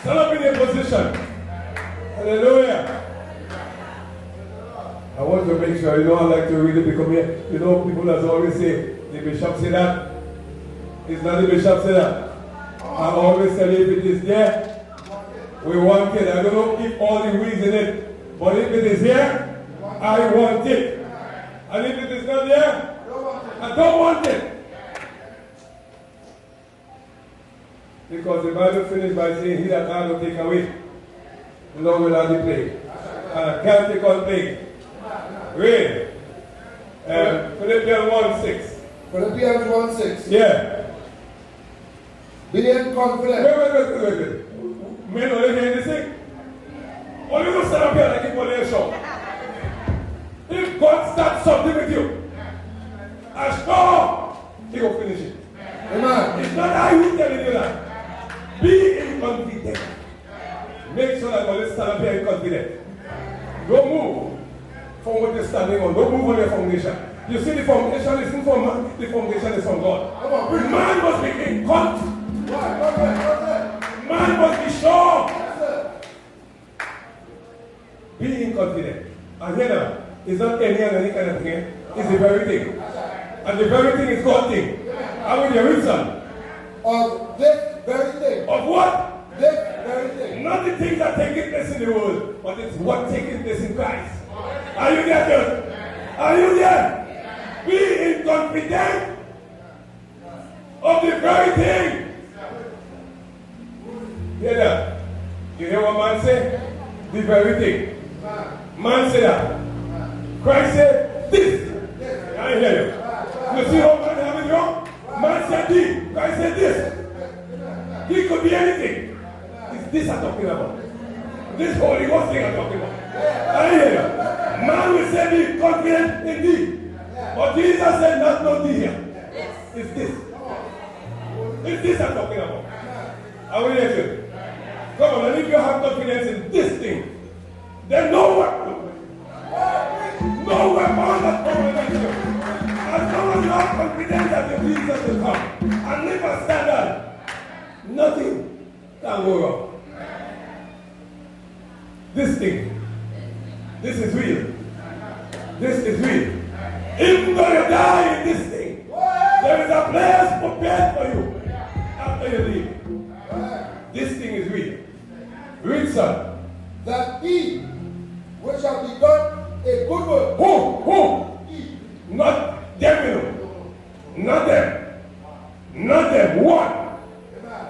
Stand up in your position. Hallelujah. I want to make sure, I like to read it because, people that always say, the bishop say that. It's not the bishop say that. I always tell you, if it is there, we want it. I don't know if all the weeds in it, but if it is here, I want it. And if it is not there, I don't want it. Because the Bible finished by saying, he that hath will take away, the Lord will add the plague. And I can't take on plague. Read. Philippians 1:6. Philippians 1:6. Yeah. Being confident. Wait. Men only hear this thing. Or you don't stand up here like a Marryshow. If God starts something with you, as sure He will finish it. Amen. It's not I who telling you that. Be confident. Make sure that God stand up here and confident. Don't move from what you're standing on. Don't move on your foundation. You see, the foundation isn't from man, the foundation is from God. Man must be in confident. Man must be sure. Being confident. And here now, it's not any kind of thing. It's the very thing. And the very thing is God thing. How will you reason? Of this very thing. Of what? This very thing. Not the things that take place in the world, but it's what taking place in Christ. Are you there, church? Are you there? Be confident of the very thing. Hear that? You hear what man say? The very thing. Man say that. Christ said this. I hear you. You see how man have it wrong? Man said this. Christ said this. He could be anything. It's this I'm talking about. This Holy Ghost thing I'm talking about. I hear you. Man will say be confident in thee. But Jesus said not thee here. It's this. It's this I'm talking about. I will hear you. Come on, and if you have confidence in this thing, then no weapon that comes against you. As long as you have confidence that the Jesus will come and live a standard, nothing can go wrong. This thing, this is real. This is real. Even though you die in this thing, there is a place prepared for you after you leave. This thing is real. Read, son. That he which have begun a good work. Who? He. Not them, you know. Not them. Not them. One.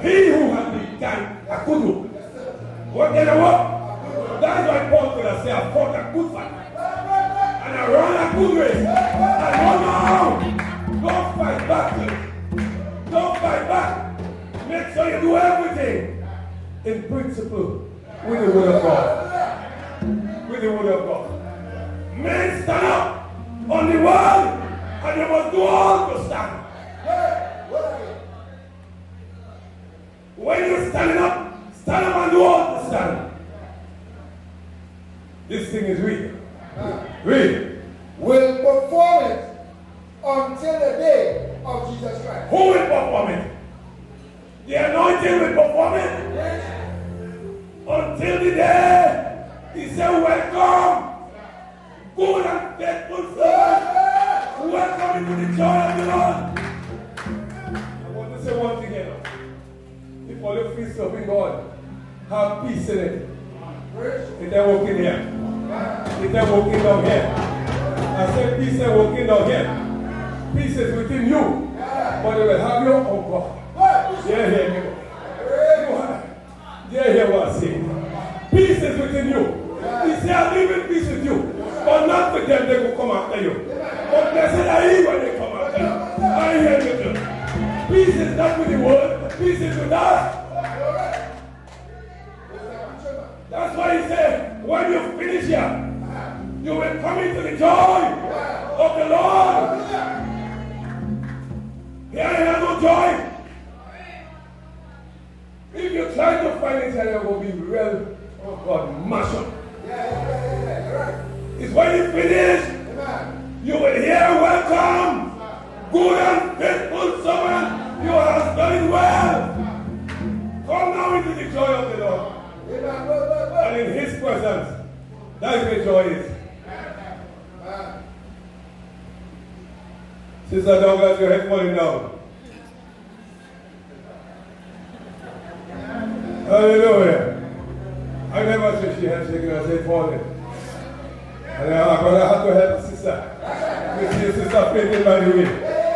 He who has begun a good work. What kind of work? That's why Paul could have said, I fought a good fight. And I run a good race. And don't fight back, church. Don't fight back. Make sure you do everything in principle with the word of God. With the word of God. Men stand up on the word and they must do all to stand. When you're standing up and do all to stand. This thing is real. Real. Will perform it until the day of Jesus Christ. Who will perform it? The anointing will perform it. Yes. Until the day he said, welcome, good and faithful servant. Welcome into the joy of the Lord. I want to say one thing here. If all your feet serving God have peace in it, if they're walking here, if they're walking down here, I said peace is walking down here. Peace is within you, but they will have your own God. Hear what I say. Peace is within you. He said, I live in peace with you. But not with them, they will come after you. But blessed are you when they come after you. I hear you. Peace is not with the world. Peace is with us. That's why he said, when you finish here, you will come into the joy of the Lord. Here I have no joy. If you try to find it, it will be real, oh God, mash up. It's when you finish, you will hear, welcome, good and faithful servant, you have done it well. Come now into the joy of the Lord. And in His presence, that is where joy is. Sister Douglas, your head falling down. Hallelujah. I never said she had shaken her head falling. And I'm going to have to help sister. You see sister fainting by the way.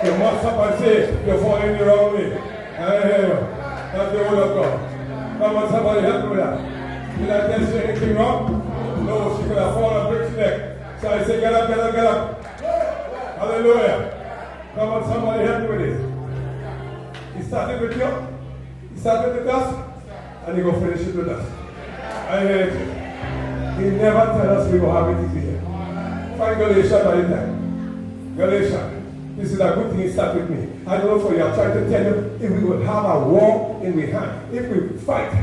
You must up and say you're falling the wrong way. That's the word of God. Come on, somebody help me with that. Did I tell you anything wrong? No, she could have fallen and break her neck. So I say, get up, get up, get up. Hallelujah. Come on, somebody help me with this. He started with you. He started with us. And he will finish it with us. I hear it. He never tell us we will have it easy here. Find Galatians by the time. Galatians. This is a good thing he started with me. I don't know for you. I'm trying to tell you, if we will have a war in the hand, if we fight,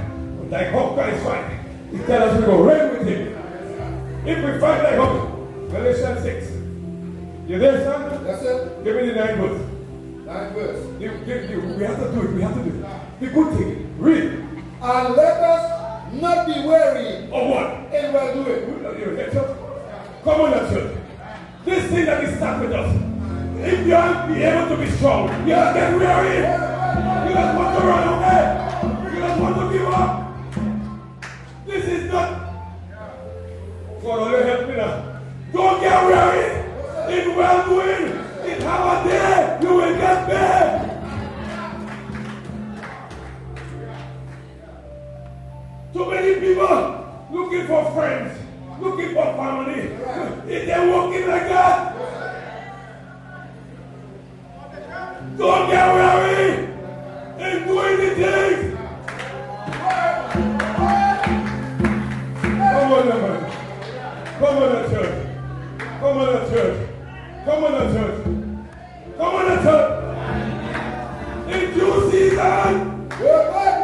like Hawkeye's fight, he tells us we will reign with him. If we fight like Hawkeye, Galatians 6. You there, son? That's it. Give me the 9 verse. 9 verse. We have to do it. We have to do it. The good thing. Read. And let us not be weary Of what? in well doing. Come on, church. This thing that is stuck with us. If you aren't be able to be strong, you don't get weary. You don't want to run away. You don't want to give up. This is not. God only help me now. Don't get weary. In well doing. In have a day, you will get paid. Too many people looking for friends, looking for family. If they're walking like that, don't get weary in doing the things. Come on, man. Come on, church. Come on, church. Come on, church. Come on, church. In due season,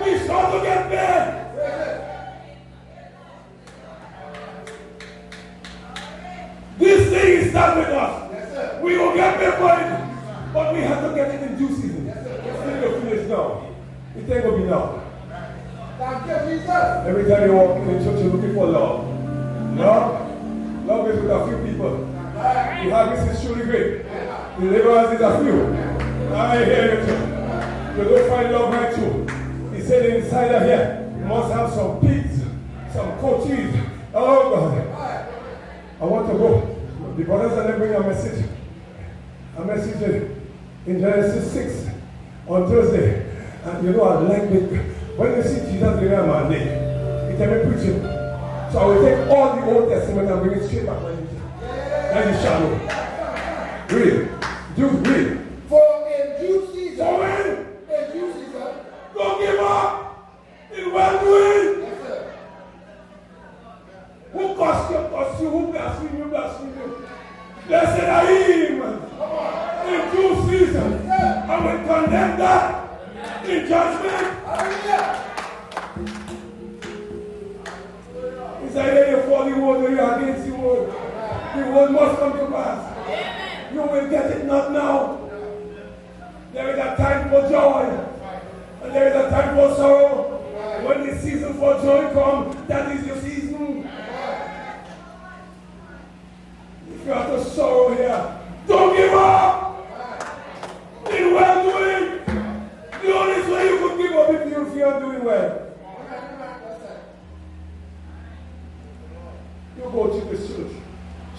we start to get paid. This thing is done with us. Yes, we will get paid for it. But we have to get it in due season. Yes, it's not going to finish now. It ain't going to be now. Thank you, Jesus. Every time you walk in the church, you're looking for love. Love? Love is with a few people. The harvest is truly great. The laborers is a few. I hear you, church. You don't find love right through. He said inside of here, you must have some pigs, some coaches. Oh, God. I want to go. The brothers are bring a message. A message in Genesis 6 on Thursday. And you know, I like it. When you see Jesus living on my name, he tell me preaching. So I will take all the Old Testament and bring it straight back when and the shadow. Read. Read. For in due season. For when? In due season. Don't give up. In well doing. Yes, sir. Who curse you, who blaspheme you. Blessed are him in due season. I will condemn that in judgment. Hallelujah. He said, here you fall the word, you are against the word. The word must come to pass. Amen. You will get it not now. There is a time for joy. And there is a time for sorrow. When the season for joy comes, that is your season. If you have to sorrow here, don't give up. In well doing. The only way you could give up if you feel doing well. You go to this church.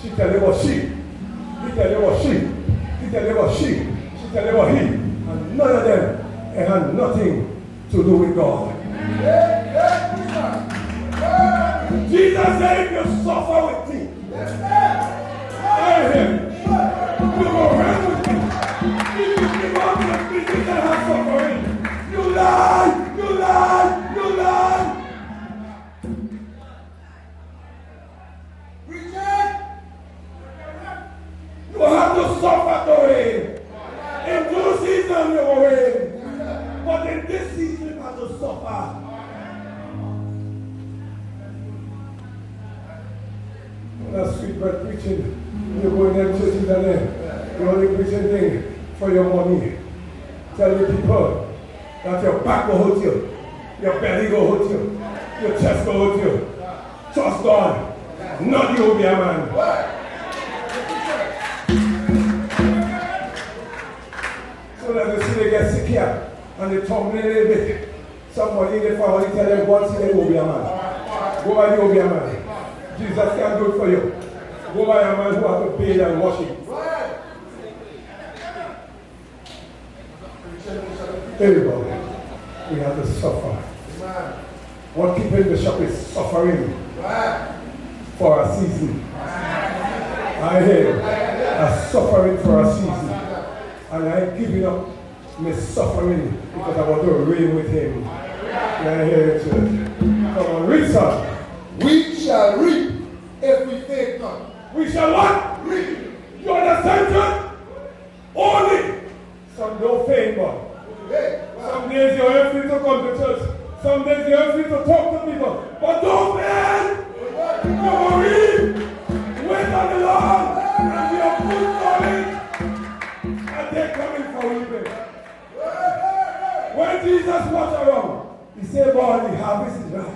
She tell you what she. He tell you what she. He tell you what she. She tell you what he. And none of them have nothing to do with God. Jesus said, if you suffer with me, I him. You go around with me. If you give up your business and have suffering, you lie, you lie, you lie. You have to suffer to reign. In due season you will reign. But in this season you have to suffer. That's sweet bread preaching. You go in them churches and then you only preaching thing for your money. Tell the people that your back will hurt you. Your belly go hurt you. Your chest go hurt you. Trust God. Not you be a man. So that you see they get sick here and they tumble a little bit. Somebody in the family tell them God see they will be a man. Go by you will be a man. Jesus can do it for you. Go by a man who has to bathe and wash him. Everybody, we have to suffer. What keeping the shop is suffering for a season. I hear a suffering for a season. And I'm giving up my suffering because I want to reign with him. I hear it, church. Come on, read some. We shall reap if we faint not. We shall what? Reap. You understand, church? Only. Some don't faint, but some days you're free to come to church. Some days you're free to talk to people. But don't faint. Don't worry. Wait on the Lord. And we are good coming. And they're coming for reaping. When Jesus was around, he said, boy, the harvest is right.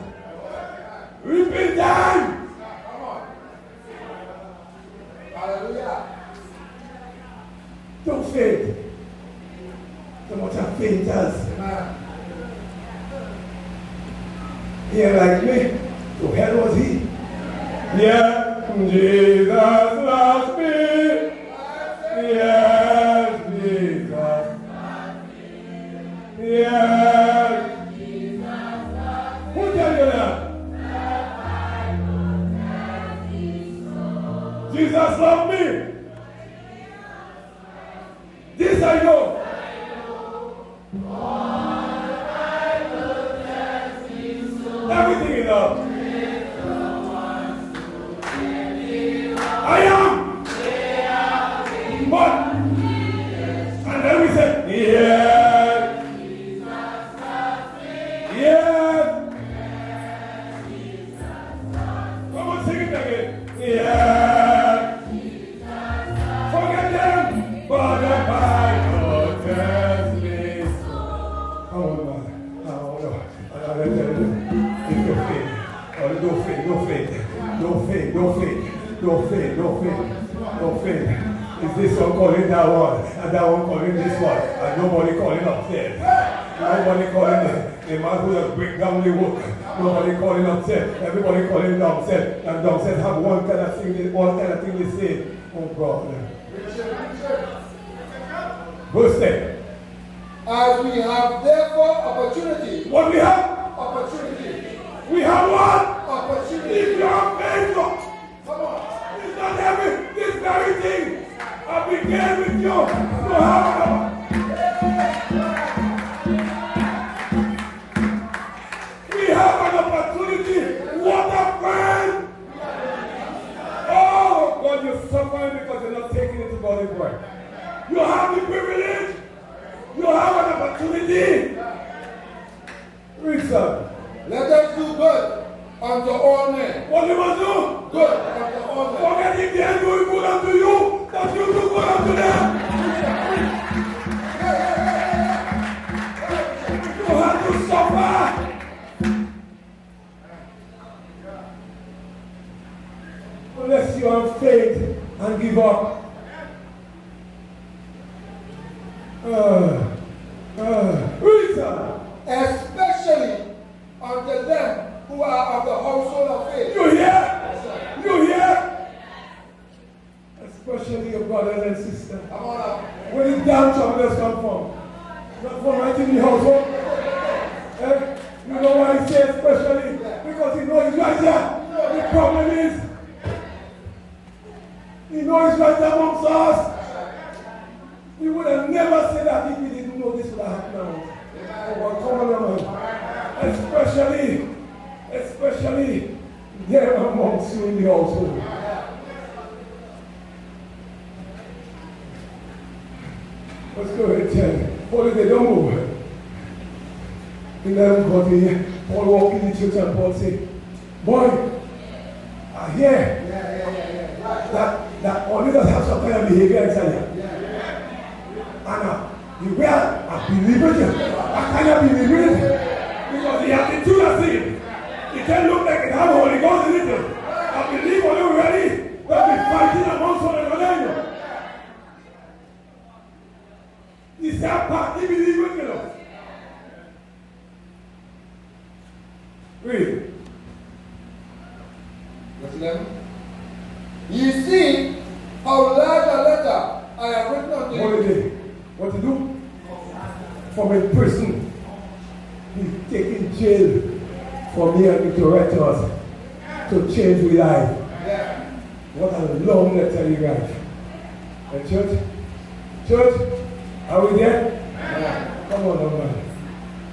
Reaping time. Come on. Hallelujah. Don't faint. So much of fainters. Here like me, so hell was he. Yeah, Jesus loves me. Yes, Jesus. Yes. Who tell you that? Jesus loved me. This I know. Everything is up. I am. But. And then we said, yes. Yes. Come on, sing it again. Yes. Forget them. But the Bible tells me so. Come on, man. Don't faint. Is this one calling that one? And that one calling this one? And nobody calling upstairs. Nobody calling the man who just break down the work. Nobody calling upstairs. Everybody calling downstairs. And downstairs have one kind of thing they say. Oh God. Verse 10. As we have therefore opportunity. What we have? Opportunity. We have what? Opportunity. If you are faithful. Come on. It's not having this very thing. I began with you. So how we have an opportunity. What a friend. Oh God, you're suffering because you're not taking it to God's word. You have the privilege. You have an opportunity. Read some. Let us do good unto all men. What you must do? Good unto all men. Forget if they are doing good unto you, that you do good unto them. You have to suffer. Unless you have faith and give up. Reason. Especially unto them who are of the household of faith. You hear? You hear? Especially your brothers and sisters. Come on up. Where did down travelers come from? Not from right in the household. You know why he says especially? Because he knows he's right there. The problem is, he knows he's right there amongst us. He would have never said that if he didn't know this would have happened. Oh, come on, man. Especially there amongst you in the household. Let's go ahead and tell you. Paul, they don't move. In 11:40, Paul walked in the church and Paul said, boy, I hear that all leaders have some kind of behavior inside here. And the way I believe it, I cannot believe it. Because the attitude I see, it can look like it has Holy Ghost in it. I believe when you're ready, we'll be fighting amongst one another. This is that part, he believes with you. Read. Verse 11. You see how large a letter I have written unto you. Holiday. What to do? From a prison. He's taking jail for me and you to write to us to change we life. Yeah. What a long letter you write. And church? Church? Are we there? Yeah. Come on, man.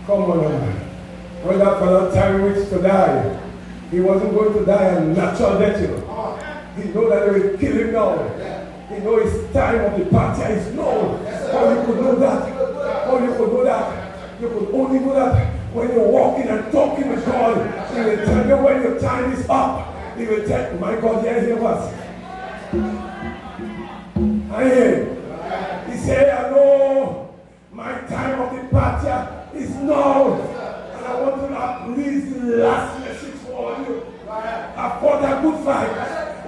Come on, man. When that fellow time reached to die, he wasn't going to die a natural death, you know. He know that they will kill him now. He know his time of departure is known. How you could know that? How you could know that? You could only know that when you're walking and talking with God. He will tell you when your time is up. He will tell you, my God, yeah, he was. I hear him. He said, I know my time of departure is known. And I want to release the last message for all you. I fought a good fight.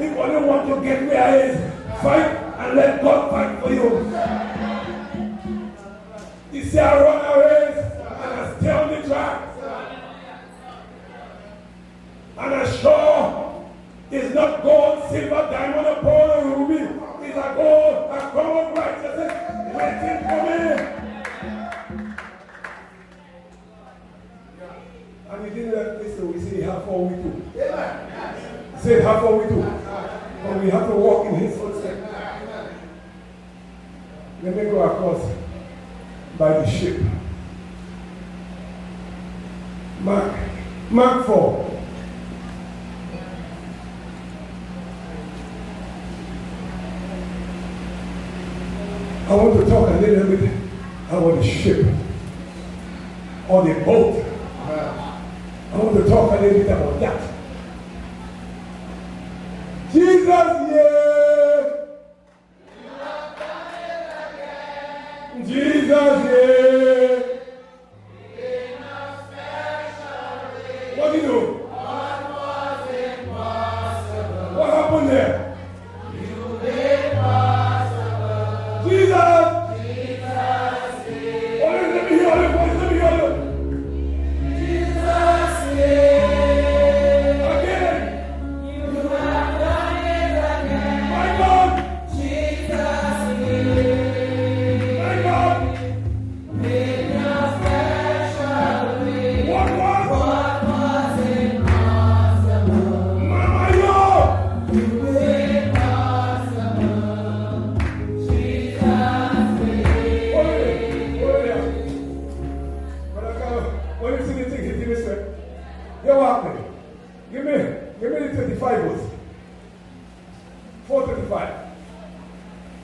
If you want to get where he is, fight and let God fight for you. He said, I run a race and I stay on the track. And I sure it's not gold, silver, diamond, or pearl, or ruby. It's a gold, a crown of righteousness waiting for me. And he didn't let this, so we say, how far we do? He said, how far we do? But we have to walk in his footsteps. Let me go across by the ship. Mark 4. I want to talk a little bit about the ship or the boat. I want to talk a little bit about that. Jesus, yeah. Jesus, yeah. What did you do? What happened there? Jesus! Oh, let me hear you, boys, let me hear you. Give me the 25 verse. 4:35.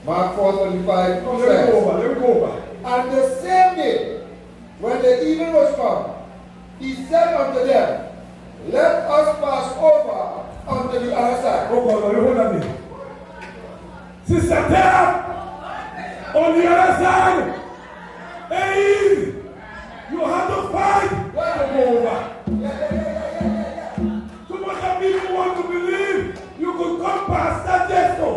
Mark 4:35. Come, let me go over. And the same day, when the evening was come, he said unto them, let us pass over unto the other side. Oh God, hold on me. Sister Tab, on the other side. Hey, you have to fight to go over. Too much of people want to believe you could come Pastor Jesto,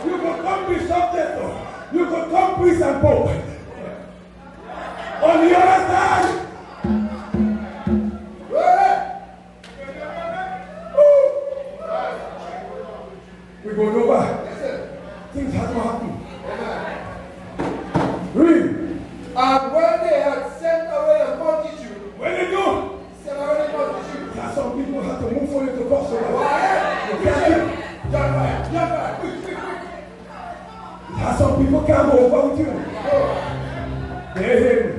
you could come Bishop Jesto, you could come priest and pope. On the other side, we're going over. Things have to happen. Read. And when they had sent away a multitude, When they do, sent away a multitude, there are some people have to move for you to cross over. go ahead. You can't. Jump fire, jump fire, quick, quick, quick. There are some people can't go over with you. They hear me.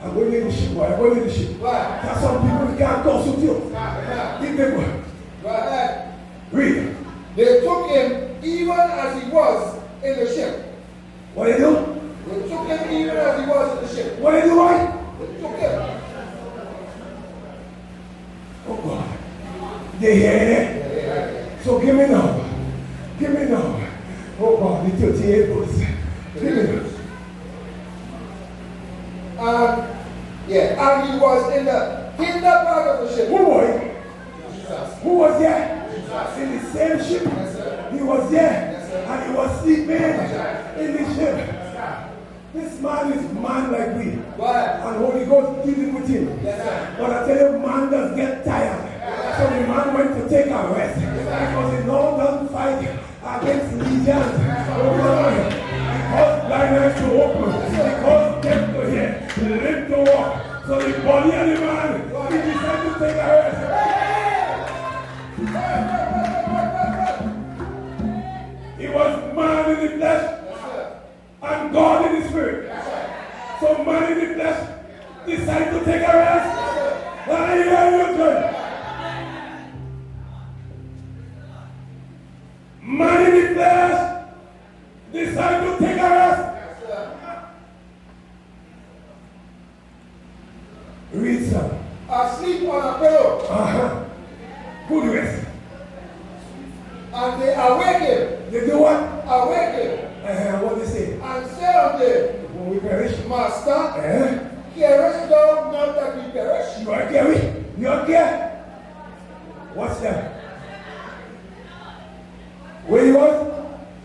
I'm going in the ship, boy. I'm going in the ship. There are some people who can't cross with you. Give them one. Go ahead. Read. They took him even as he was in the ship. What they do? They took him even as he was in the ship. What they do, right? They took him. Oh God. They hear it. So give me now. Give me now. Oh God, the 38 verse. Give me now. And and he was in the hinder part of the ship. Who was? Jesus. Who was there? Jesus. In the same ship. Yes, sir. He was there. Yes, sir. And he was sleeping Yes, in the ship. This man is man like we. Right. And Holy Ghost dealing with him. Yes, sir. But I tell you, man does get tired. So the man went to take a rest. Because he no done fight against legions. Because blindness to open. Because death to hear. Live to walk. So the body of the man, he decided to take a rest. He was man in the flesh and God in the spirit. So man in the flesh decided to take a rest. I hear you good. Man in the flesh decided to take a rest. Read some. Asleep on a pillow. Good rest. And they awake him. They do what? Awake him. What they say? And say unto him, When we perish. Master, carest thou not that we perish? You are Gary? You are Gary? What's that? Where you was?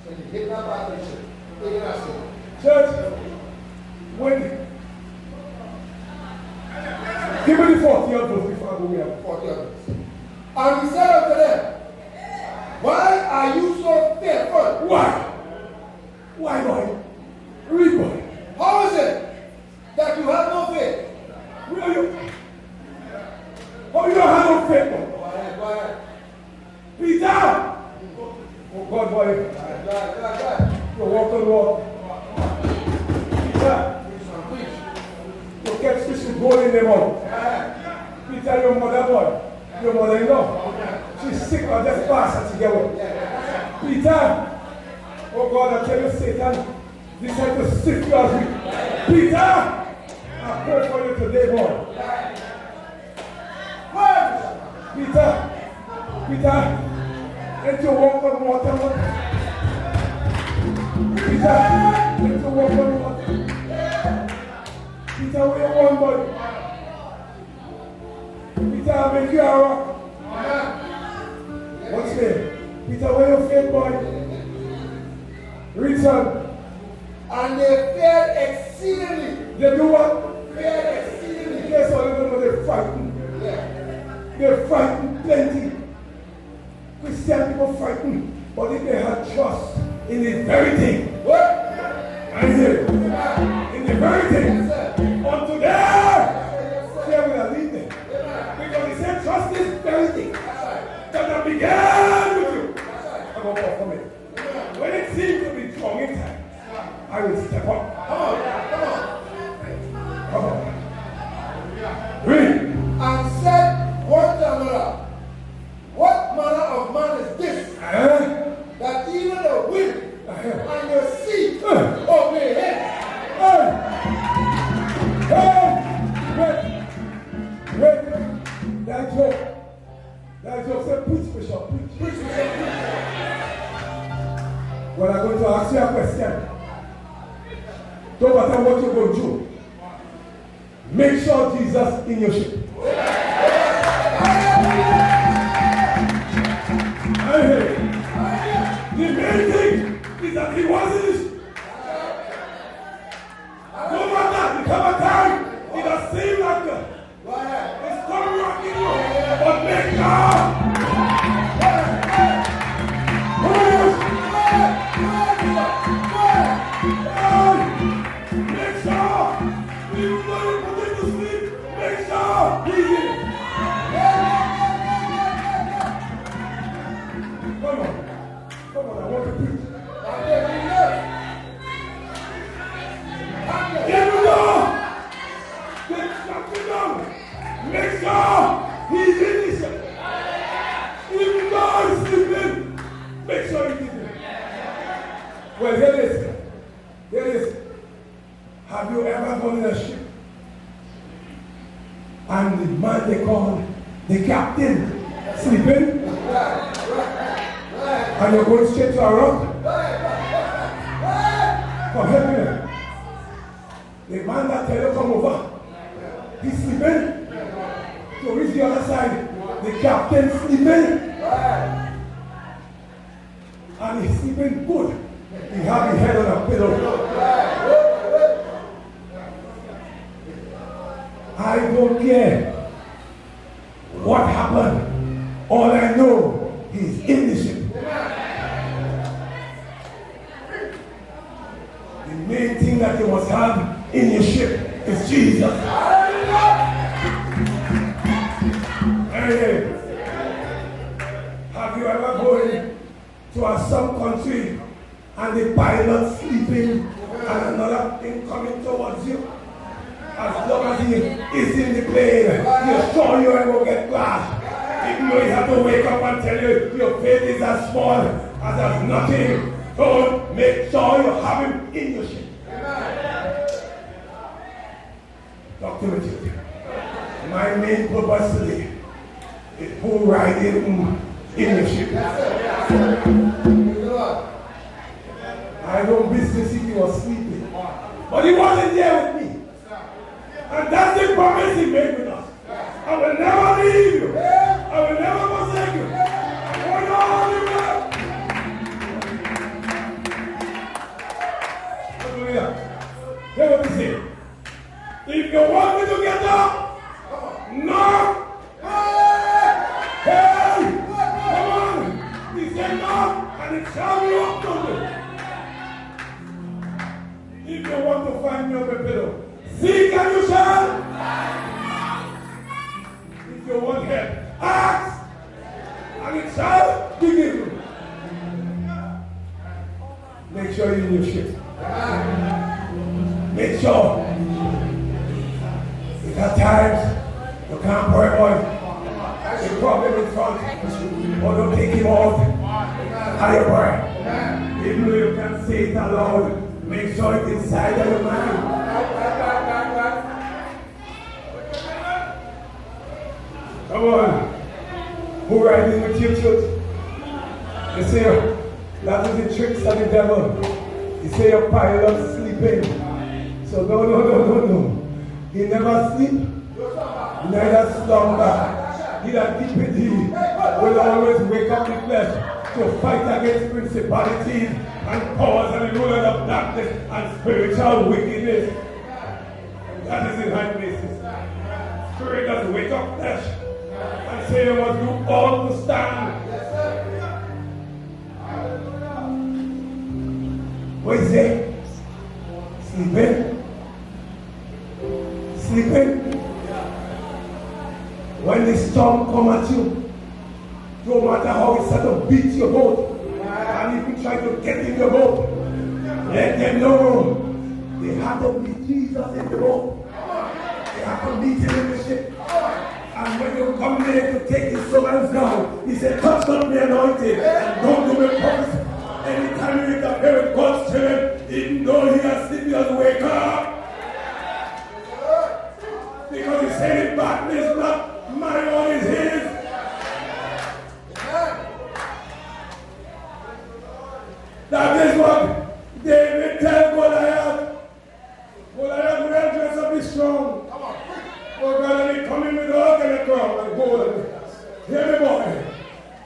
So he hit that back and ship. Taking a ship. Church, when? Give me the 40 of those before I go here. 40 others. And he said unto them, why are you so fearful? Why? Why, boy? Read, boy. How is it that you have no faith? Where are you? How you don't have no faith, boy? Go ahead. Peter! Oh, God, boy. Go ahead. You walk on the wall. Peter! You catch fish with gold in them all. Peter, your mother, boy. Your mother-in-law. She's sick or just pass together. Peter! Oh God, I tell you, Satan, decide to sift you as weak. Peter! I pray for you today, boy. Peter, let you walk on water, boy. Peter, let you walk on water. Peter, where you want, boy? Peter, I'll make you a rock. What's there? Peter, where you faith, boy? Read son. And they feared exceedingly. They do what? Feared exceedingly. Yes, all of them are they're frightened. They're frightened plenty. Christian people frightened. But if they had trust in the very thing. What? I hear it. In the very thing. Unto there. They will lead them. Because he said, trust this very thing. That I began with you. I'm going to perform it. When it seems to be strong in time, I will step up. Come on. Read. And said one to another, what manner of man is this? That even the wind and the sea obey him. Wait. That joke said, preach, Bishop, preach. Well, I'm going to ask you a question. Don't matter what you're going to do. Make sure Jesus in your ship. I hear it. The main thing is that he was in his ship. No matter, there come a time, it does seem like it's coming rock in you. But make sure. Make sure. Even though you put it to sleep, make sure he's in it. Come on, I want to preach. Here we go. Get something down. Make sure he's in this. Even though he's sleeping, make sure he's in it. Well, here it is. Here it is. Have you ever gone in a ship? And the man they call the captain sleeping? And you're going straight to a rock? Come help me. The man that tell you come over. He's sleeping. So reach the other side. The captain sleeping. And he's sleeping good. He have his head on a pillow. I don't care what happened. All I know, he's in the ship. The main thing that you must have in your ship is Jesus. Hey, have you ever gone to a some country and the pilot sleeping and another thing coming towards you? As long as he is in the plane, you're sure you ain't gonna get crashed. Even though you have to wake up and tell you your faith is as small as there's nothing, don't make sure you have him in your ship. Dr. Richard, my main purpose today is who riding in your ship. I don't business if he was sleeping, but he wasn't there with me. And that's the promise he made with us. I will never leave you. I will never forsake you. I will all you will. Hallelujah. Hear what he said. If you want me to get up, knock. Hey, come on. He said knock, and it shall be opened. If you want to find me on the pillow, seek and you shall. If you want help, ask, and it shall be given. Make sure you're in your ship. Make sure. Because at times you can't pour oil. The problem in front, or don't take him out. How you pray? Even though you can say it aloud, make sure it's inside of your mind. Come on. Who riding with you, church? You say that is the tricks of the devil. You say your pilot sleeping. So no. He never sleep, neither slumber. He that keepeth thee will always wake up the flesh to fight against principalities and powers and the rulers of darkness and spiritual wickedness. That is in high places. Spirit does wake up flesh and say you must do all to stand. What is it? Sleeping? Sleeping? When the storm come at you, no matter how it's set to beat your boat, and if you try to get in your boat, let them know they have to meet Jesus in the boat. They have to meet him in the ship. And when you come there to take his servants down, he said, touch not the anointed and don't do the prophecy. Anytime you interfere with God's children, even though he has sleep, he doesn't wake up. Because he said, the battle is not mine, all is his. That is what David tell Goliath. Goliath, well dressed up, be strong. Oh God, and he come in with all kind of crown and gold. Hear me, boy.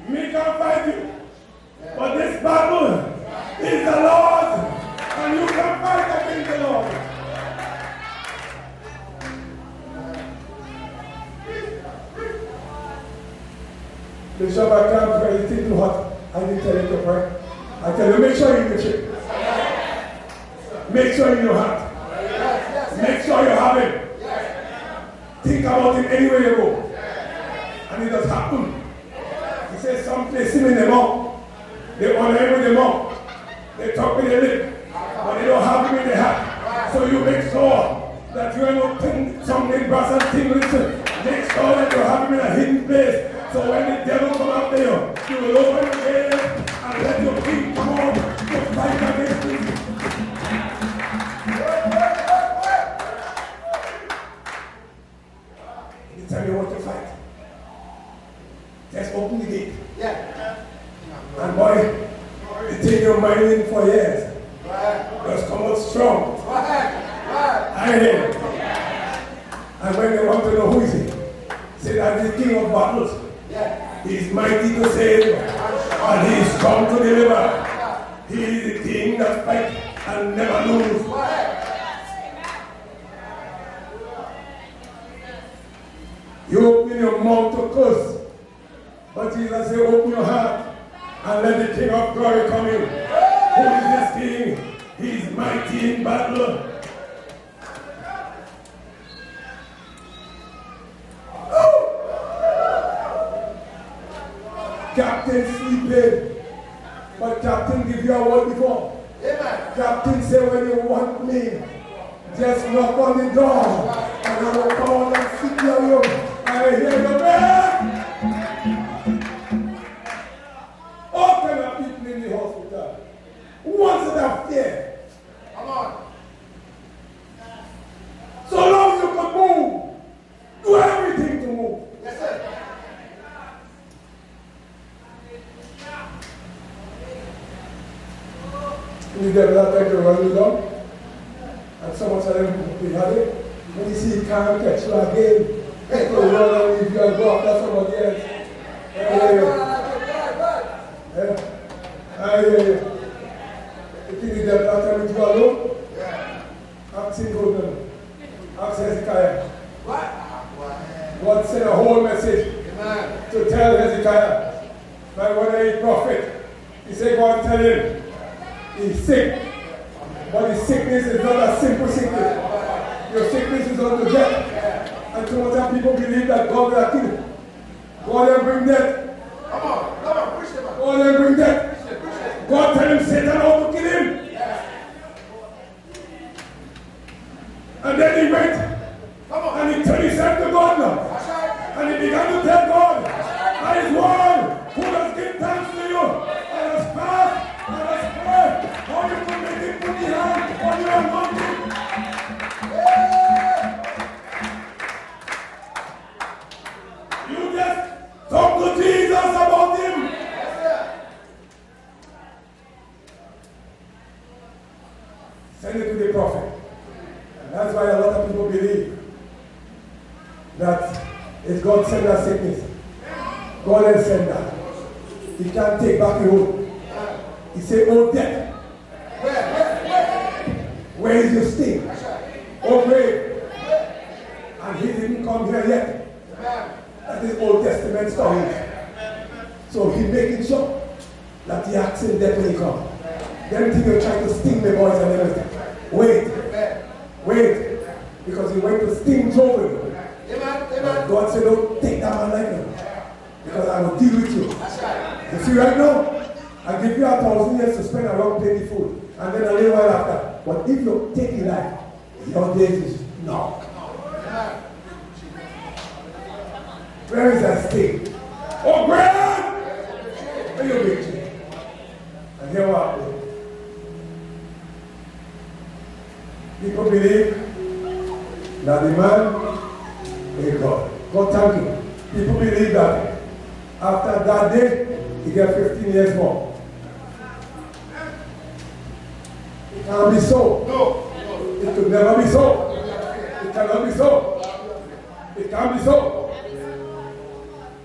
Me can fight you. But this battle is the Lord, and you can fight against the Lord. Bishop, I can't pray anything too hot. I didn't tell you to pray. I tell you, make sure you're in the ship. Make sure you're in your heart. Make sure you have him. Think about him anywhere you go. And it does happen. He says some place him in the mouth. They honor him with the mouth. They talk with the lip. But they don't have him in the heart. So you make sure that you are not something brass and thing. Listen. Make sure that you have him in a hidden place. So when the devil come out there, you will open the gate and let your feet come on to fight against him. He tell you what to fight. Just open the gate. And boy, it take your mind in for years. Just come out strong. I hear. And when they want to know who is he, say that the king of battles. He is mighty to save, and he is strong to deliver. He is the king that fights and never loses. You open your mouth to curse, but Jesus said, open your heart and let the King of glory come in. Who is this king? He is mighty in battle. Captain sleeping, but Captain give you a word before. Amen. Captain say, when you want me, just knock on the door, and I will come and sit in your room. I will hear your bell. All kind of people in the hospital. Who wants to have fear? Come on. So long as you can move, do everything to move. Yes, sir. You get that time to run you down, and so much of them we had it. When you see you can't catch you again, people run and leave you and go after somebody else. You think you get that time with you alone? Ask him, ask Hezekiah. God sent a whole message to tell Hezekiah that when he prophet, he said, God tell him, he's sick, but his sickness is not a simple sickness. Your sickness is unto death. And so much people believe that God will kill you. God will bring death. God will bring death. God tell him Satan how to kill him. And then he went and he turned himself to God now. And he began to tell God, I is one who has given thanks to you. I has passed. How you can make it put your hand on your anointing? You just talk to Jesus about him. Send it to the prophet. And that's why a lot of people believe that if God send that sickness, God will send that. He can't take back the oath. He said, oh death, where is your sting? Oh grave. And he didn't come here yet. That is Old Testament story. So he's making sure that he acts in death when he comes. Them things you're trying to sting the boys and everything. Wait. Because he went to sting Job. God said, don't take that man like him. Because I will deal with you. You see right now? I give you 1,000 years to spend around plenty food, and then a little while after. But if you take your life, your days is now. Where is that sting? Oh, Grant! Where you victory? And here what happened. People believe that the man is God. God thank you. People believe that after that day, he gets 15 years more. It can't be so. No. It could never be so. It cannot be so. It can't be so.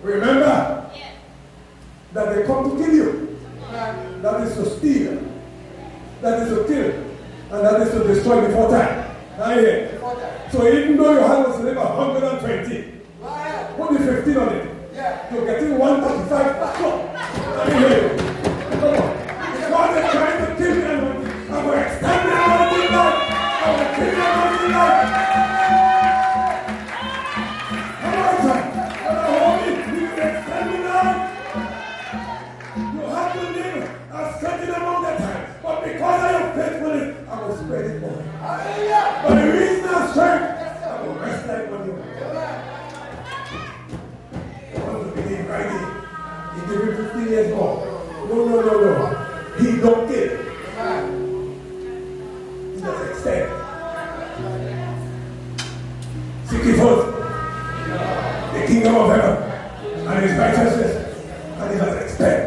Remember that they come to kill you. That is to steal. That is to kill. And that is to destroy before time. So even though your hand was to live 120, put the 15 on it. You're getting 135. Come on. God is trying to kill me. I will extend the anointing life. I will kill the anointing life. Come on, son. You will extend the life. You have to live a certain amount of time. But because of your faithfulness, I will spread it more. But the reason of strength, I will rest like one you. Friday, he gave him 15 years more. No. He don't kill. He just extend. Seek ye first the kingdom of heaven and his righteousness, and he just extend.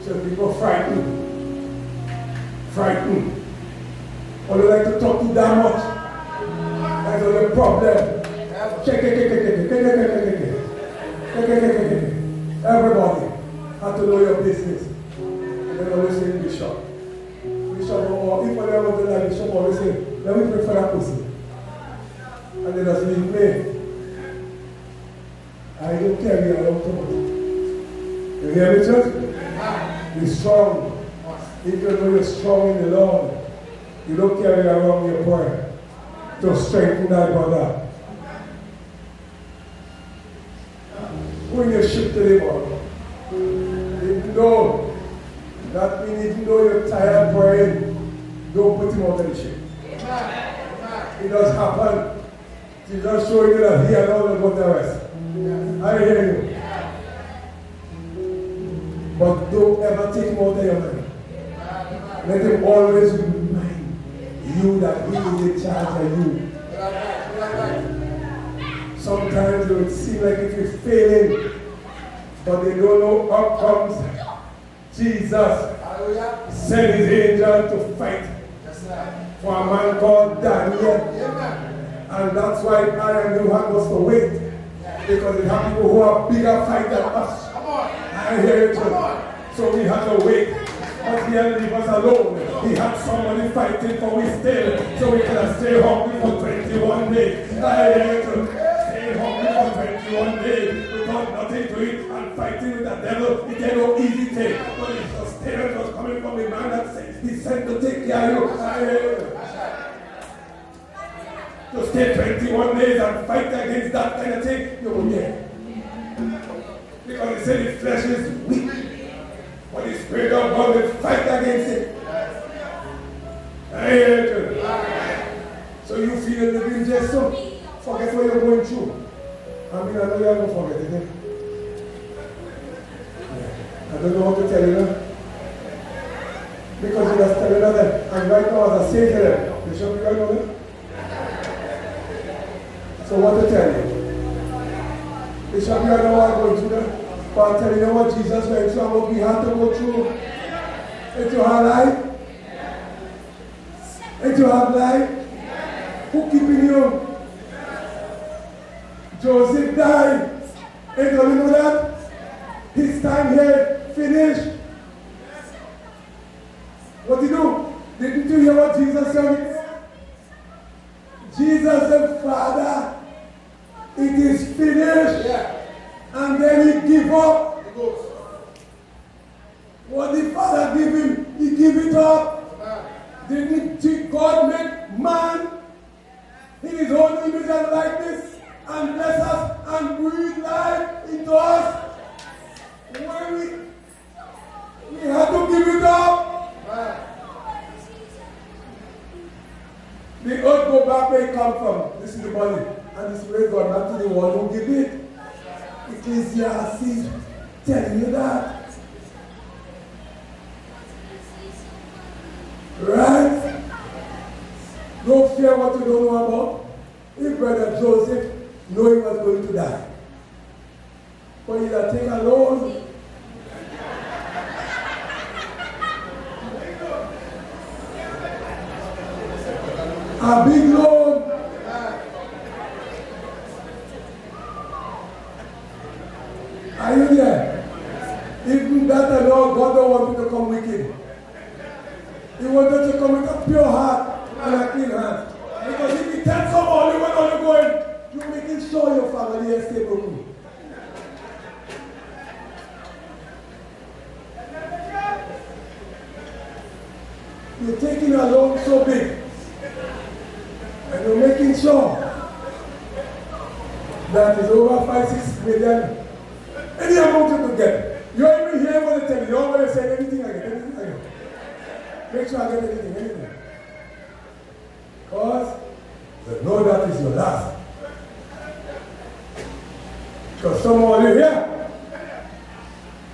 So people frightened. I know the problem. Check. Everybody have to know your business. And then always say Bishop. Bishop, or if I ever do that, Bishop always say, let me pray for that person. And they just leave me. I don't carry around too much. You hear me, church? Be strong. If you know you're strong in the Lord, you don't carry around your prayer to strengthen that brother. When you ship to the Lord, even though that means even though you're tired praying, don't put him out of the ship. It does happen. He's just showing you that he alone will go the rest. I hear you. But don't ever take him out of your mind. Let him always remind you that he is in charge of you. Sometimes it would seem like if you're failing, but they don't know how comes Jesus sent his angel to fight for a man called Daniel. And that's why I and you have us to wait. Because we have people who are bigger fight than us. I hear it too. So we have to wait. But he didn't leave us alone. He had somebody fighting for we still. So we can stay hungry for 21 days. I hear it too. Stay hungry for 21 days without nothing to eat and fighting with the devil. It ain't no easy thing. But it's just terror was coming from the man that says he sent to take care of you. I hear it. To stay 21 days and fight against that kind of thing, you will get. Because he said his flesh is weak. But the Spirit of God will fight against it. I hear it. So you feel the living just so forget what you're going through. I mean, I know you're going to forget it. I don't know what to tell you now. Because you just tell you that. And right now, as I say to them, they should be right now. So what to tell you? Bishop, you know what I'm going through there. But I'm telling you what Jesus went through and what we had to go through. Into our life. Into our life. Who keeping you? Joseph died. And don't you know that? His time here finished. What did he do? Didn't you hear what Jesus said? Jesus said, Father, it is finished. Yeah. And then he give up. What the Father give him, he give it up. Didn't God make man in his own image and likeness and bless us and breathe life into us? When we have to give it up. The earth go back where it come from. This is the body. And the Spirit God, not to the one who give it. Ecclesiastes telling you that. Right? Don't fear what you don't know about. If Brother Joseph knew he was going to die. But he had taken a loan. A big loan. Are you there? Even that alone, God don't want you to come wicked. He wanted to come with a pure heart and a clean heart. Because if you tell someone where are you going, you're making sure your family is stable. You're taking a loan so big. And you're making sure that is over 5-6 million. Any amount you get. You even hear what they tell you. You don't want to say anything again. Make sure I get anything. Because you know that is your last. Because someone you here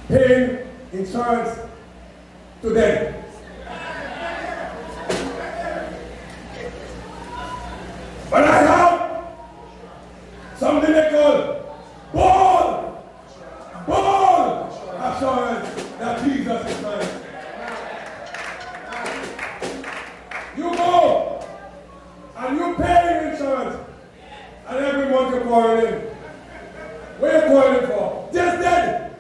paying insurance to them. But I have something they call ball assurance that Jesus is mine. You go and you pay your insurance quarreling? What are you quarreling for? Just dead.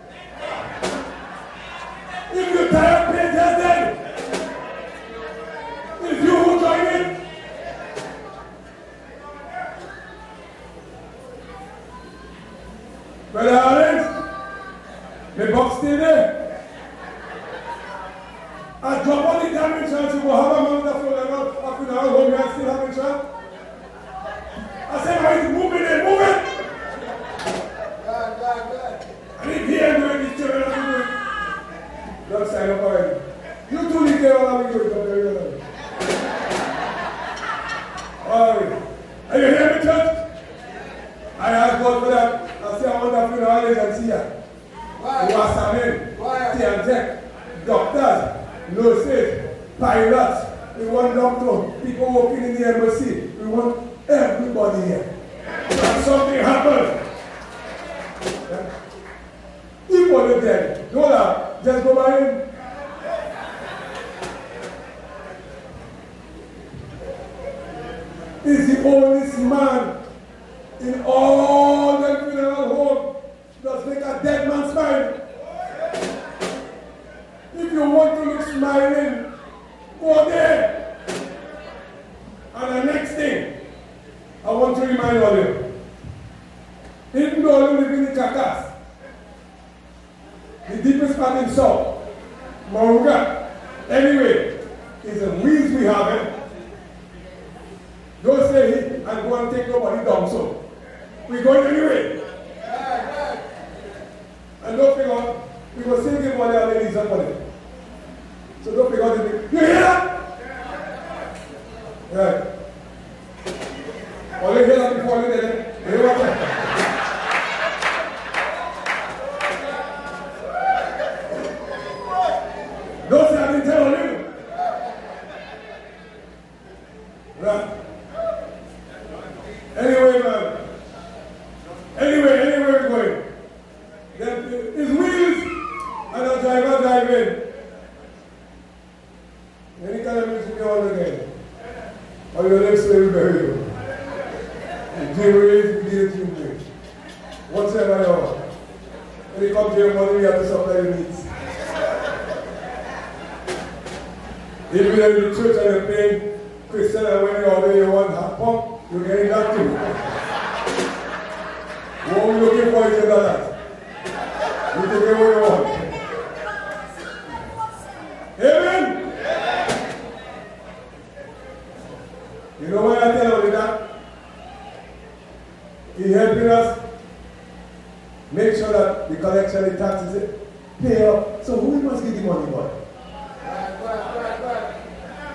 If you're tired, pay just dead. If you who join it. Brother Alex, my box still there. I drop all the damn insurance, you will have a man that will never after the home and still have insurance. I said, how is moving it, move it! Good. And if he ain't doing this, children have to do it. Don't sign up already. You two need to all have you do it, don't tell you that. Alright. Are you hearing me, church? I asked God for that. I say I want that funeral agency here. Why? You are Samin, Tech, doctors, nurses, pilots. We want doctors, people working in the embassy. We want everybody here. And something happened. If one is dead, no, just go by him. He's the oldest man in all the funeral home. Just make a dead man smile. If you want to look smiling, go there. And the next thing, I want to remind all of you, even though you live in the Kakas, the deepest part in South, Maruga, anyway, is the wheels we have. Don't say it and go and take nobody down so. We're going anyway. And don't figure, we will still give money and ladies and money. So don't figure, you hear that? Right. All you hear that before you did it. You hear what I'm saying? Don't say I didn't tell you. Right. Anyway, man. Anyway we're going. Then his wheels and the driver driving. Any kind of music you want again. Or your next day will bury you. G-Ways, whatever you want. When you come to your money, you have to supply your needs. If you're in the church and you're paying Christian and when you order your one half pump, you're getting that too. What are we looking for is $10. You can get what you want. Amen? You know why I tell you that? He's helping us make sure that the collection of taxes pay up. So who we must give the money, boy?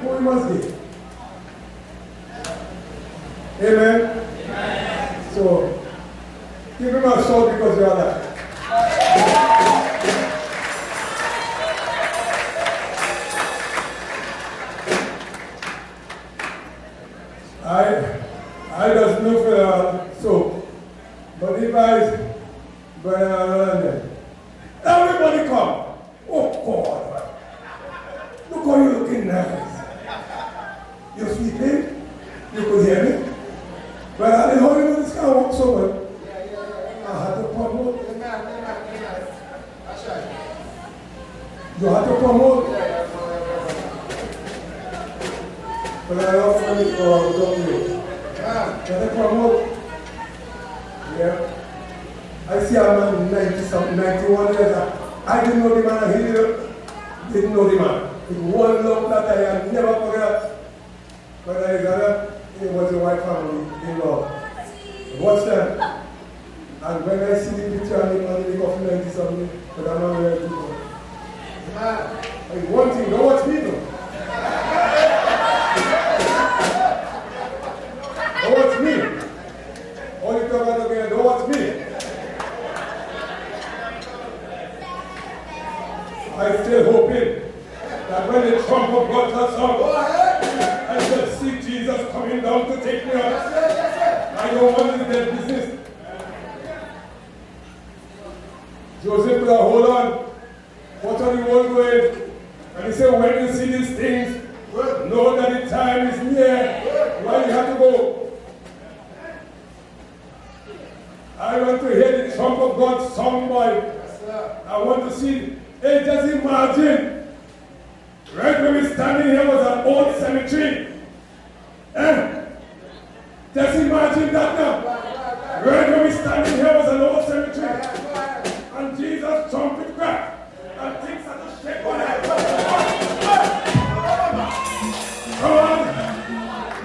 Who we must give? Amen? So, give him a shout because you are that. I just look for soap. But if I everybody come. Oh God. Look how you're looking nice. You're sleeping? You could hear me? But I didn't know this guy walk so well. I had to promote. You had to promote. But I love money for W. Can I promote? Yeah. I see a man 90-something, 91 years. I didn't know the man, he didn't know the man. It's one love that I never forget. But it was a white family in law. Watch them. And when I see the picture and the man, they go from 90-something, but I'm not very good. Like one thing, don't watch people. Don't watch me. Only talk about again, don't watch me. I'm still hoping that when the trump of God cuts out, I shall see Jesus coming down to take me out. I don't want this dead business. Joseph could have hold on. What are the world doing? And he said, when you see these things, know that the time is near. Why you have to go? I want to hear the trump of God sung, boy. Yes, sir. I want to see. Hey, just imagine. Right where we're standing here was an old cemetery. Just imagine that now. Right where we're standing here was an old cemetery. And Jesus trumpet cracked. And things had to shake on it. Come on.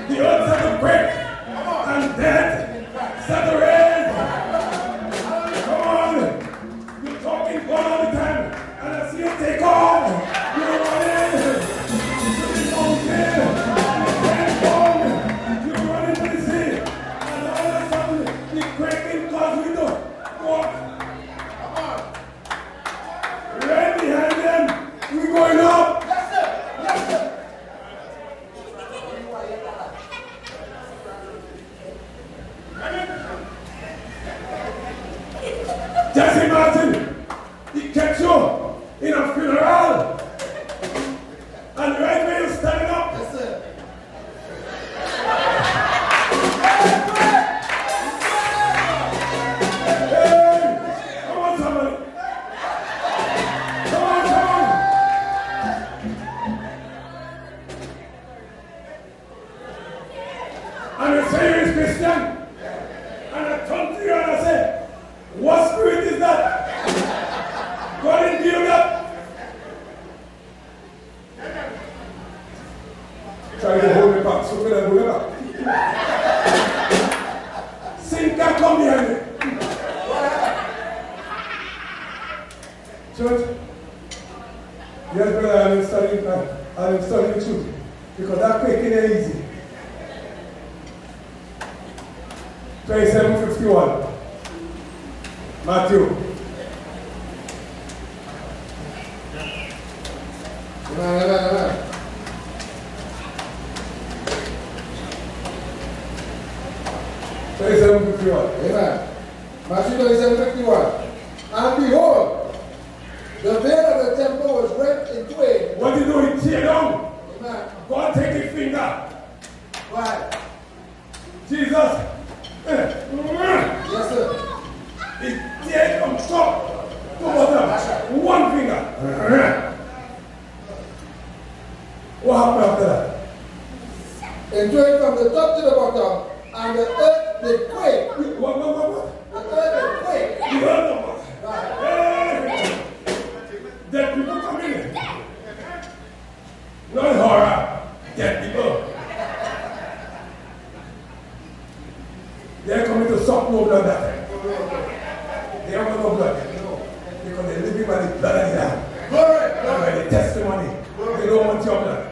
The earth had to break. And death set to raise. Come on. You're talking God all the time. And I see you take off. You don't want it. You don't care. You can't go. You run into the sea. And all of a sudden, the quaking cause we don't walk. Right behind them, we're going up. Yes, sir. Yes, sir. Just imagine, he catch you in a funeral. And right where you're standing up, Yes, sir. hey, come on somebody. Come on, come on. And you say you're a Christian. And I come to you and I say, what spirit is that? God didn't give you that. Try to hold me back so we don't go back. Sin can come behind me. Church, yes, brother, I'm studying the truth. Because that quaking ain't easy. 27:51. Matthew. Amen. 27:51. Amen. Matthew 27:51. And behold, the veil of the temple was rent in twain. What did you do? He tear down. Amen. God take his finger. Why? Jesus. Yes, sir. He tear from top to bottom. One finger. What happened after that? And twain from the top to the bottom, and the earth did quake. What? The earth did quake. The other one. Right. Hey! Dead people come in. Not horror. Dead people. They're coming to suck no blood that time. They don't want no blood. Because they're living by the blood of the Lamb. Glory. And by the testimony. They don't want your blood.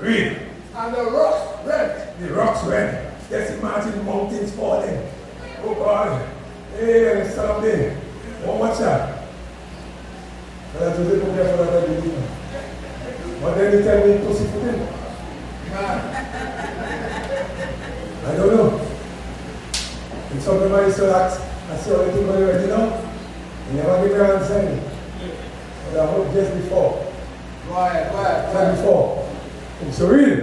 Read. And the rocks rent. The rocks rent. Just imagine mountains falling. Oh God. Hey, and someday. Won't watch that. And that's what they put there for that believer. But then he tell me pussyfoot him. I don't know. And somebody still asks, I say, all the thing about it, you know? He never give me an answer. But I hope just before. Right. Just before. And so read it.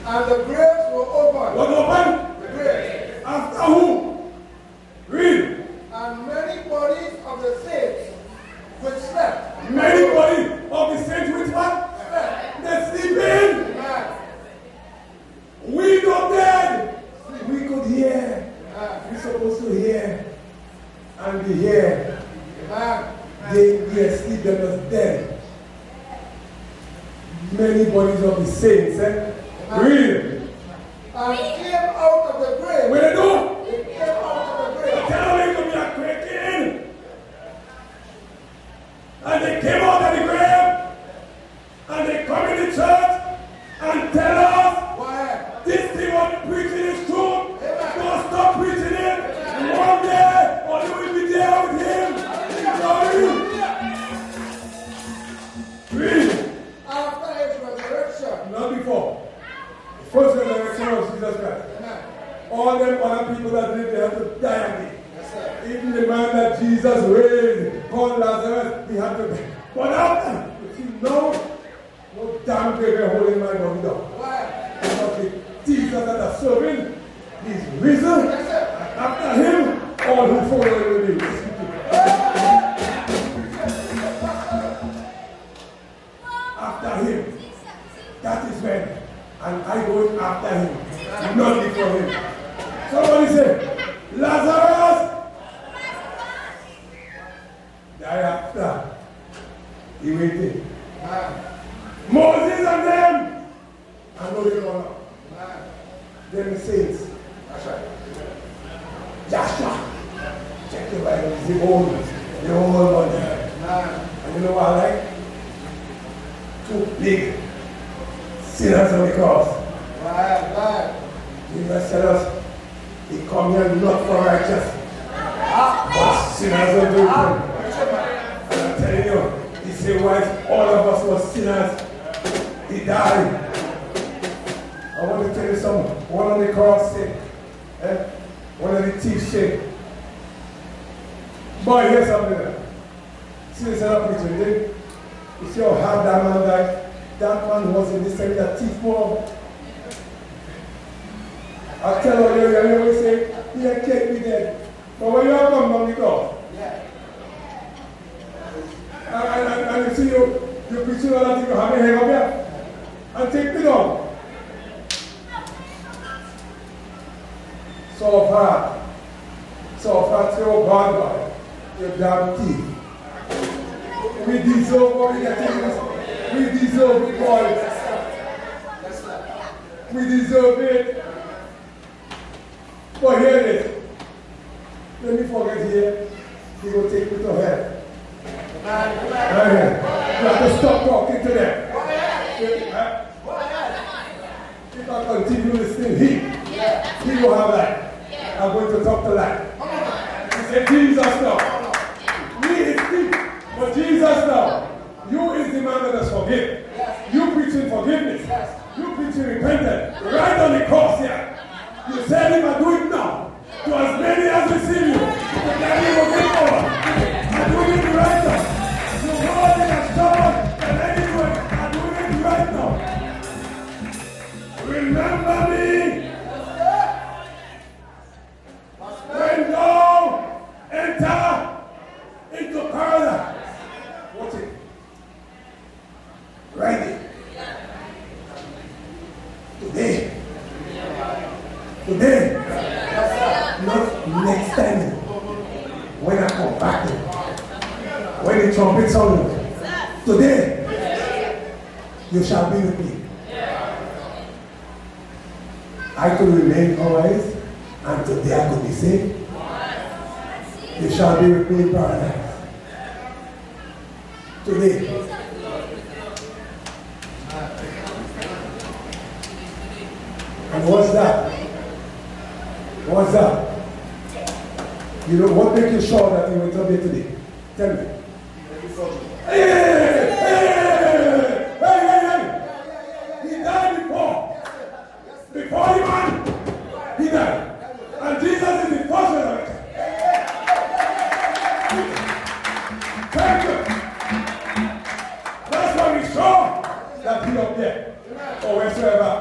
And the graves were opened. What open? The graves. After who? Read. And many bodies of the saints which slept. Many bodies of the saints which what? Slept. They're sleeping. Amen. We not dead. We could hear. Amen. We're supposed to hear. And we hear. Amen. They were asleep, they was dead. Many bodies of the saints, Read. And came out of the grave. What they do? They came out of the grave. Tell me to be a quaking. And they came out of the grave. And they come in the church and tell us Why? this thing what preaching is true. Amen. Don't stop preaching it. One day, or you will be there with him. Glory. Read. After his resurrection. Not before. The first resurrection of Jesus Christ. Amen. All them other people that live, they have to die again. Yes, sir. Even the man that Jesus raised, called Lazarus, he had to die. But after, you see, no damn grave holding my body down. Why? Because the Jesus that are serving, he's risen. Yes, sir. And after him, all who follow Lazarus. Thereafter, he waited. Moses and them. I know they don't know. Them the saints. That's right. Joshua. Check the Bible. It's the old one there. And you know what I like? Two big sinners on the cross. Jesus said us, he come here not for righteous, but sinners will do it. And I'm telling you, he said, why all of us were sinners, he died. I want to tell you something. One on the cross said, one of the thieves said, boy, here's something there. See this up with you, you see how hard that man died? That man was in the same that thief more. I tell you, you always say, you can't be dead. But when you have come down the cross, and you see you preaching all that, you have me hang up here and take me down. So far, say, oh God, you damn thief. We deserve what we get in us. We deserve it, boy. We deserve it. But here it is. Let me forget here. He will take me to hell. You have to stop talking to them. If I continue listening, he will have life. I'm going to talk to life. He said, Jesus now. Me is thief, but Jesus now. You is the man that has forgiven. You preaching forgiveness. You preaching repentance. Right on the cross here. You said if I do it now, to as many as receive you, the devil will give over. I'm doing it right now. You know they are stubborn, and anyway, I'm doing it right now. Remember me when thou enter into paradise. Watch it. Right there. Today, not next time, when I come back, when the trumpet sound, today, you shall be with me. I could remain always, and today I could be saved. You shall be with me in paradise. Today. And what's that? What's that? You know, what makes you sure that you will not be today? Tell me. Hey! He died before. Before the man, he died. And Jesus is the first resurrection. Thank you. That's why we saw that he up there. Or wheresoever.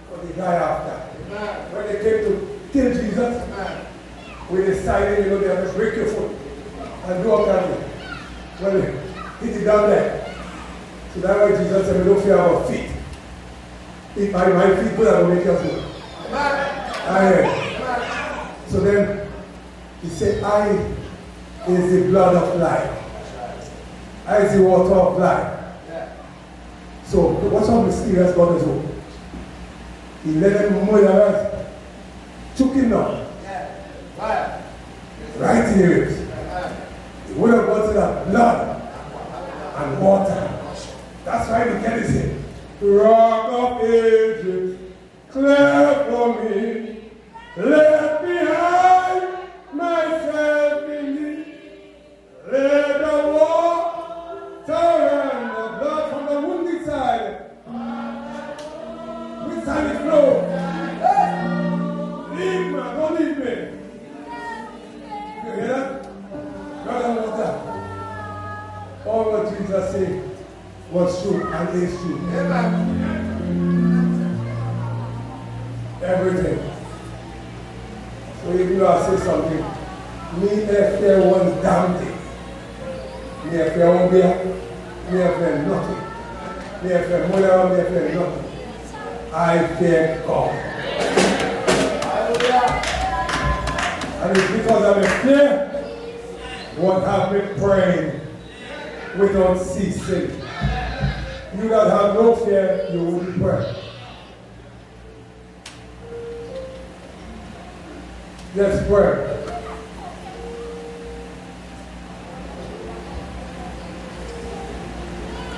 For the guy after. When they came to kill Jesus, we decided, you know, they have to break your foot and do all kinds of things. Well, he did down there. So that's why Jesus said, we don't fear our feet. If my feet good, I will make your foot. So then, he said, I is the blood of life. I is the water of life. So, what's how mysterious God is hope? He let them murderers took him down. Right in the ribs. He would have gone to that blood and water. That's why we get this here. Rock of Ages, clear for me. Left behind myself in thee. Let the water and the blood from the wounded side. Which side it flow? Leave me, don't leave me. You hear that? Blood and water. All what Jesus said was true and is true. Amen. Everything. So if you are say something, me if there one damn thing. Me if there won't be, me if there nothing. Me if there more, me if there nothing. I fear God. Hallelujah. And it's because of the fear what have been praying without ceasing. You that have no fear, you wouldn't pray. Let's pray.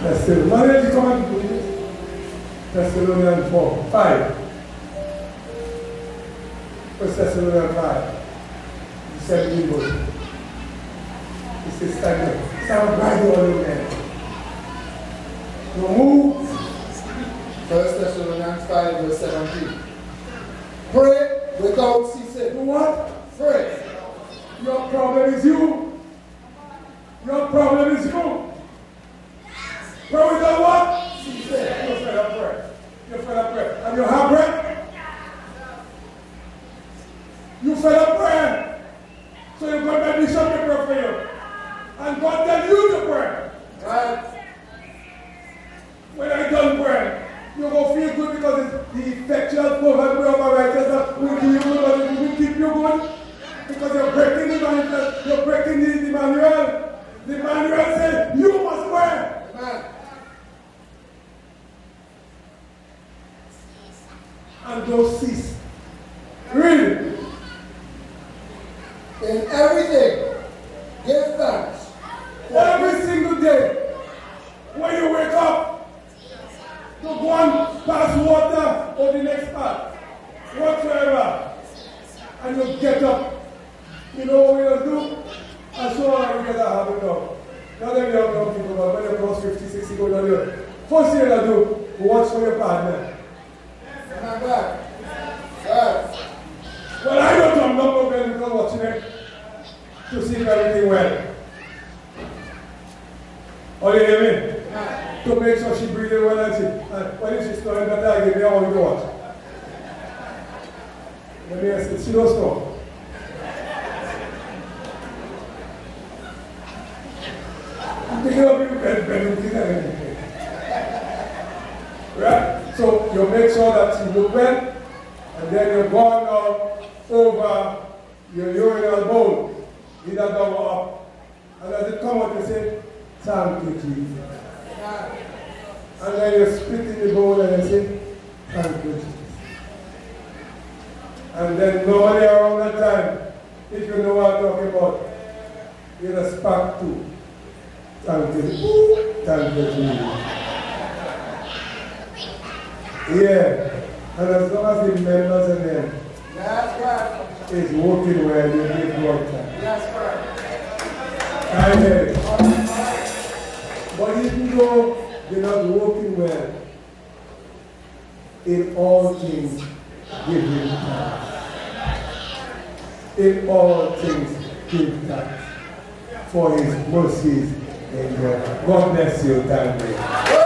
Let's see. Manager, come and do this. Thessalonians 5. First Thessalonians 5. You said evil. This is stagnant. Sound right on your man. No move. First Thessalonians 5 verse 17. Pray without ceasing. You what? Pray. Your problem is you. Your problem is you. Pray without what? Ceasing. You're fed up prayer. You're fed up prayer. And you have bread? You fed up prayer. So you got that bishop to pray for you. And God tell you to pray. Right. When I done pray, you're going to feel good because it's the effectual fervent prayer of a righteous will give you good, but it will keep you good. Because you're breaking the manifest, you're breaking the manual. The manual says you must pray. Amen. And don't cease. Really. In everything, give thanks. Every single day, when you wake up, to go and pass water or the next part, whatsoever, and you get up. You know what we'll do? I'm sure we get a habit now. Not that we have young people, but when you cross 50, 60, go down here. First thing you'll do, watch for your partner. Amen. God. God. Well, I don't have number when because watching it to see if everything well. Oh, you hear me? To make sure she breathing well and she, when she's snoring better, I give me all you watch. Let me ask you, she don't snore. I'm thinking of you, bed, right? So you make sure that you look well, and then you're going now over your urinal bowl, either down or up. And as it comes out, you say, thank you, Jesus. And then you spit in the bowl and you say, thank you, Jesus. And then normally around that time, if you know what I'm talking about, you just spark too. Thank you. Thank you, Jesus. Yeah. And as long as the members and them is working well, you give more time. I hear it. But even though they're not working well, in all things give him thanks. In all things give thanks for his mercies. God bless you. Thank you.